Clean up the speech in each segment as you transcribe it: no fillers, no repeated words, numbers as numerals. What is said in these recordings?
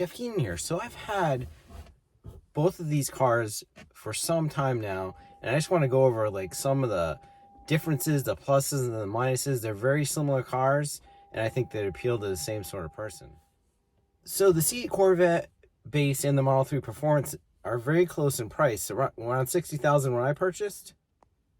Jeff Keenan here. So I've had both of these cars for some time now, and I just want to go over like some of the differences, the pluses and the minuses. They're very similar cars, and I think they appeal to the same sort of person. So the C8 Corvette base and the Model 3 Performance are very close in price. So around $60,000 when I purchased.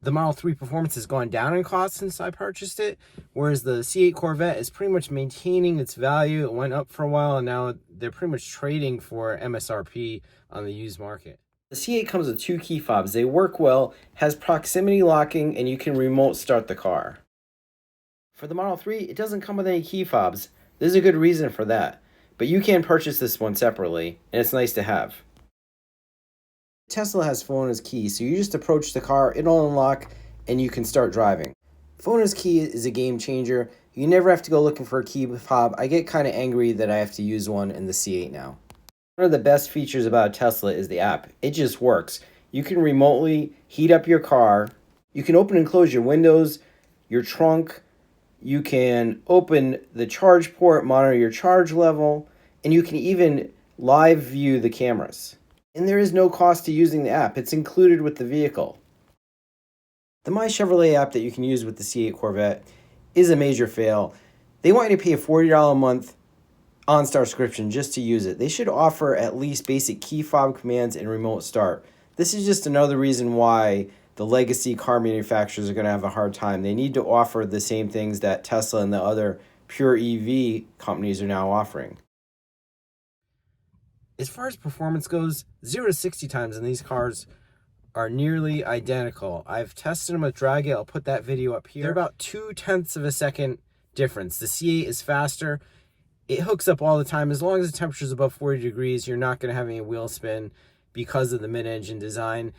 The Model 3 Performance has gone down in cost since I purchased it, whereas the C8 Corvette is pretty much maintaining its value. It went up for a while, and now they're pretty much trading for MSRP on the used market. The C8 comes with two key fobs. They work well, has proximity locking, and you can remote start the car. For the Model 3, it doesn't come with any key fobs. There's a good reason for that, but you can purchase this one separately, and it's nice to have. Tesla has phone as key, so you just approach the car, it'll unlock, and you can start driving. Phone as key is a game changer. You never have to go looking for a key fob. I get kind of angry that I have to use one in the C8 now. One of the best features about a Tesla is the app. It just works. You can remotely heat up your car. You can open and close your windows, your trunk. You can open the charge port, monitor your charge level, and you can even live view the cameras. And there is no cost to using the app. It's included with the vehicle. The My Chevrolet app that you can use with the C8 Corvette is a major fail. They want you to pay a $40 a month OnStar subscription just to use it. They should offer at least basic key fob commands and remote start. This is just another reason why the legacy car manufacturers are going to have a hard time. They need to offer the same things that Tesla and the other pure EV companies are now offering. As far as performance goes, 0 to 60 times in these cars are nearly identical. I've tested them with Drag-It. I'll put that video up here. They're about 0.2 of a second difference. The C8 is faster. It hooks up all the time. As long as the temperature is above 40 degrees, you're not going to have any wheel spin because of the mid-engine design.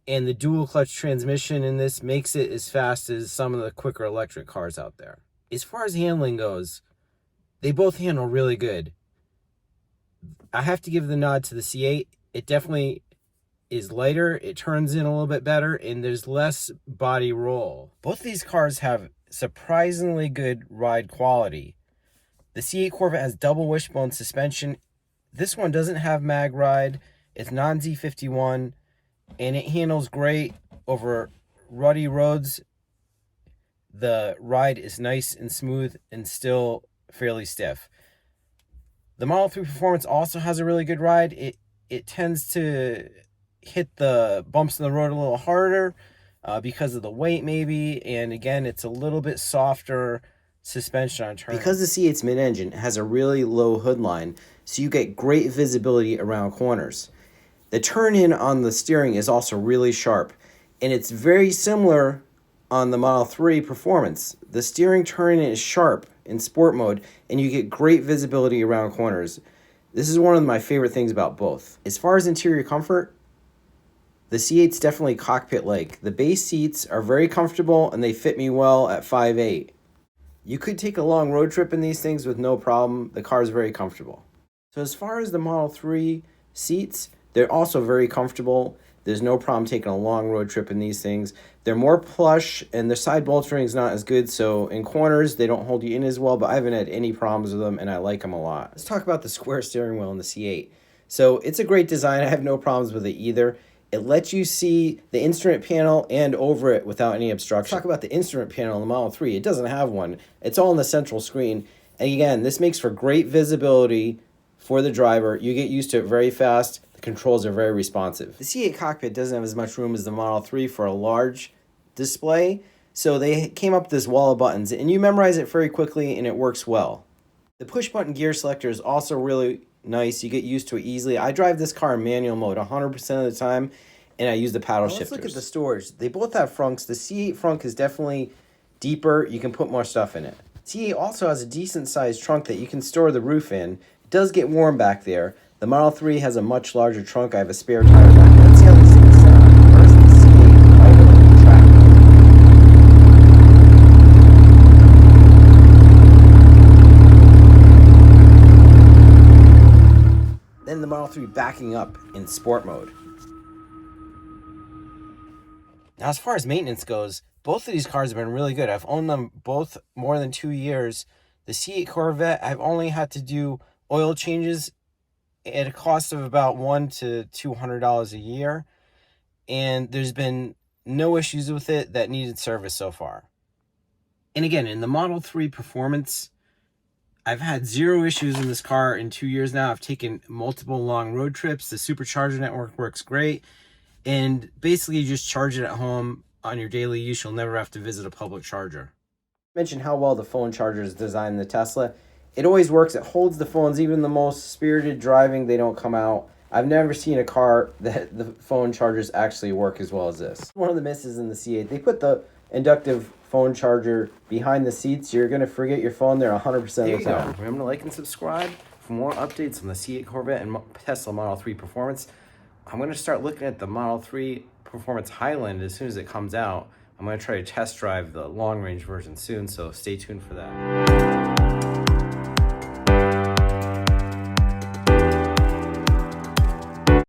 And the dual clutch transmission in this makes it as fast as some of the quicker electric cars out there. As far as handling goes, they both handle really good. I have to give the nod to the C8. It definitely is lighter, it turns in a little bit better, and there's less body roll. Both of these cars have surprisingly good ride quality. The C8 Corvette has double wishbone suspension. This one doesn't have mag ride. It's non-Z51, and it handles great over rutty roads. The ride is nice and smooth and still fairly stiff. The Model 3 Performance also has a really good ride. It tends to hit the bumps in the road a little harder because of the weight maybe, and again, it's a little bit softer suspension on turn. Because the C8's mid-engine has a really low hood line, so you get great visibility around corners. The turn-in on the steering is also really sharp, and it's very similar on the Model 3 Performance. The steering turn-in is sharp in sport mode, and you get great visibility around corners. This is one of my favorite things about both. As far as interior comfort, the C8's definitely cockpit-like. The base seats are very comfortable, and they fit me well at 5'8". You could take a long road trip in these things with no problem. The car is very comfortable. So as far as the Model 3 seats, they're also very comfortable. There's no problem taking a long road trip in these things. They're more plush, and the side bolstering is not as good, so in corners, they don't hold you in as well, but I haven't had any problems with them, and I like them a lot. Let's talk about the square steering wheel in the C8. So it's a great design. I have no problems with it either. It lets you see the instrument panel and over it without any obstruction. Let's talk about the instrument panel in the Model 3. It doesn't have one. It's all in the central screen. And again, this makes for great visibility for the driver. You get used to it very fast. The controls are very responsive. The C8 cockpit doesn't have as much room as the Model 3 for a large display, so they came up with this wall of buttons, and you memorize it very quickly, and it works well. The push-button gear selector is also really nice. You get used to it easily. I drive this car in manual mode 100% of the time, and I use the paddle shifters. Let's look at the storage. They both have frunks. The C8 frunk is definitely deeper. You can put more stuff in it. C8 also has a decent-sized trunk that you can store the roof in. It does get warm back there. The Model 3 has a much larger trunk. I have a spare tire back there. Let's see how these things sound. First, the C8 vibrating track. Then the Model 3 backing up in sport mode. Now, as far as maintenance goes, both of these cars have been really good. I've owned them both more than 2 years. The C8 Corvette, I've only had to do oil changes at a cost of about $100 to $200 a year, and there's been no issues with it that needed service so far. And again, in the Model 3 Performance, I've had zero issues in this car in 2 years now. I've taken multiple long road trips. The supercharger network works great. And basically, you just charge it at home on your daily use. You'll never have to visit a public charger. I mentioned how well the phone charger is designed in the Tesla. It always works. It holds the phones. Even the most spirited driving, they don't come out. I've never seen a car that the phone chargers actually work as well as this. One of the misses in the C8, they put the inductive phone charger behind the seats. You're going to forget your phone there 100% of the time. Remember to like and subscribe for more updates on the C8 Corvette and Tesla Model 3 Performance. I'm going to start looking at the Model 3 Performance Highland as soon as it comes out. I'm going to try to test drive the long range version soon, so stay tuned for that.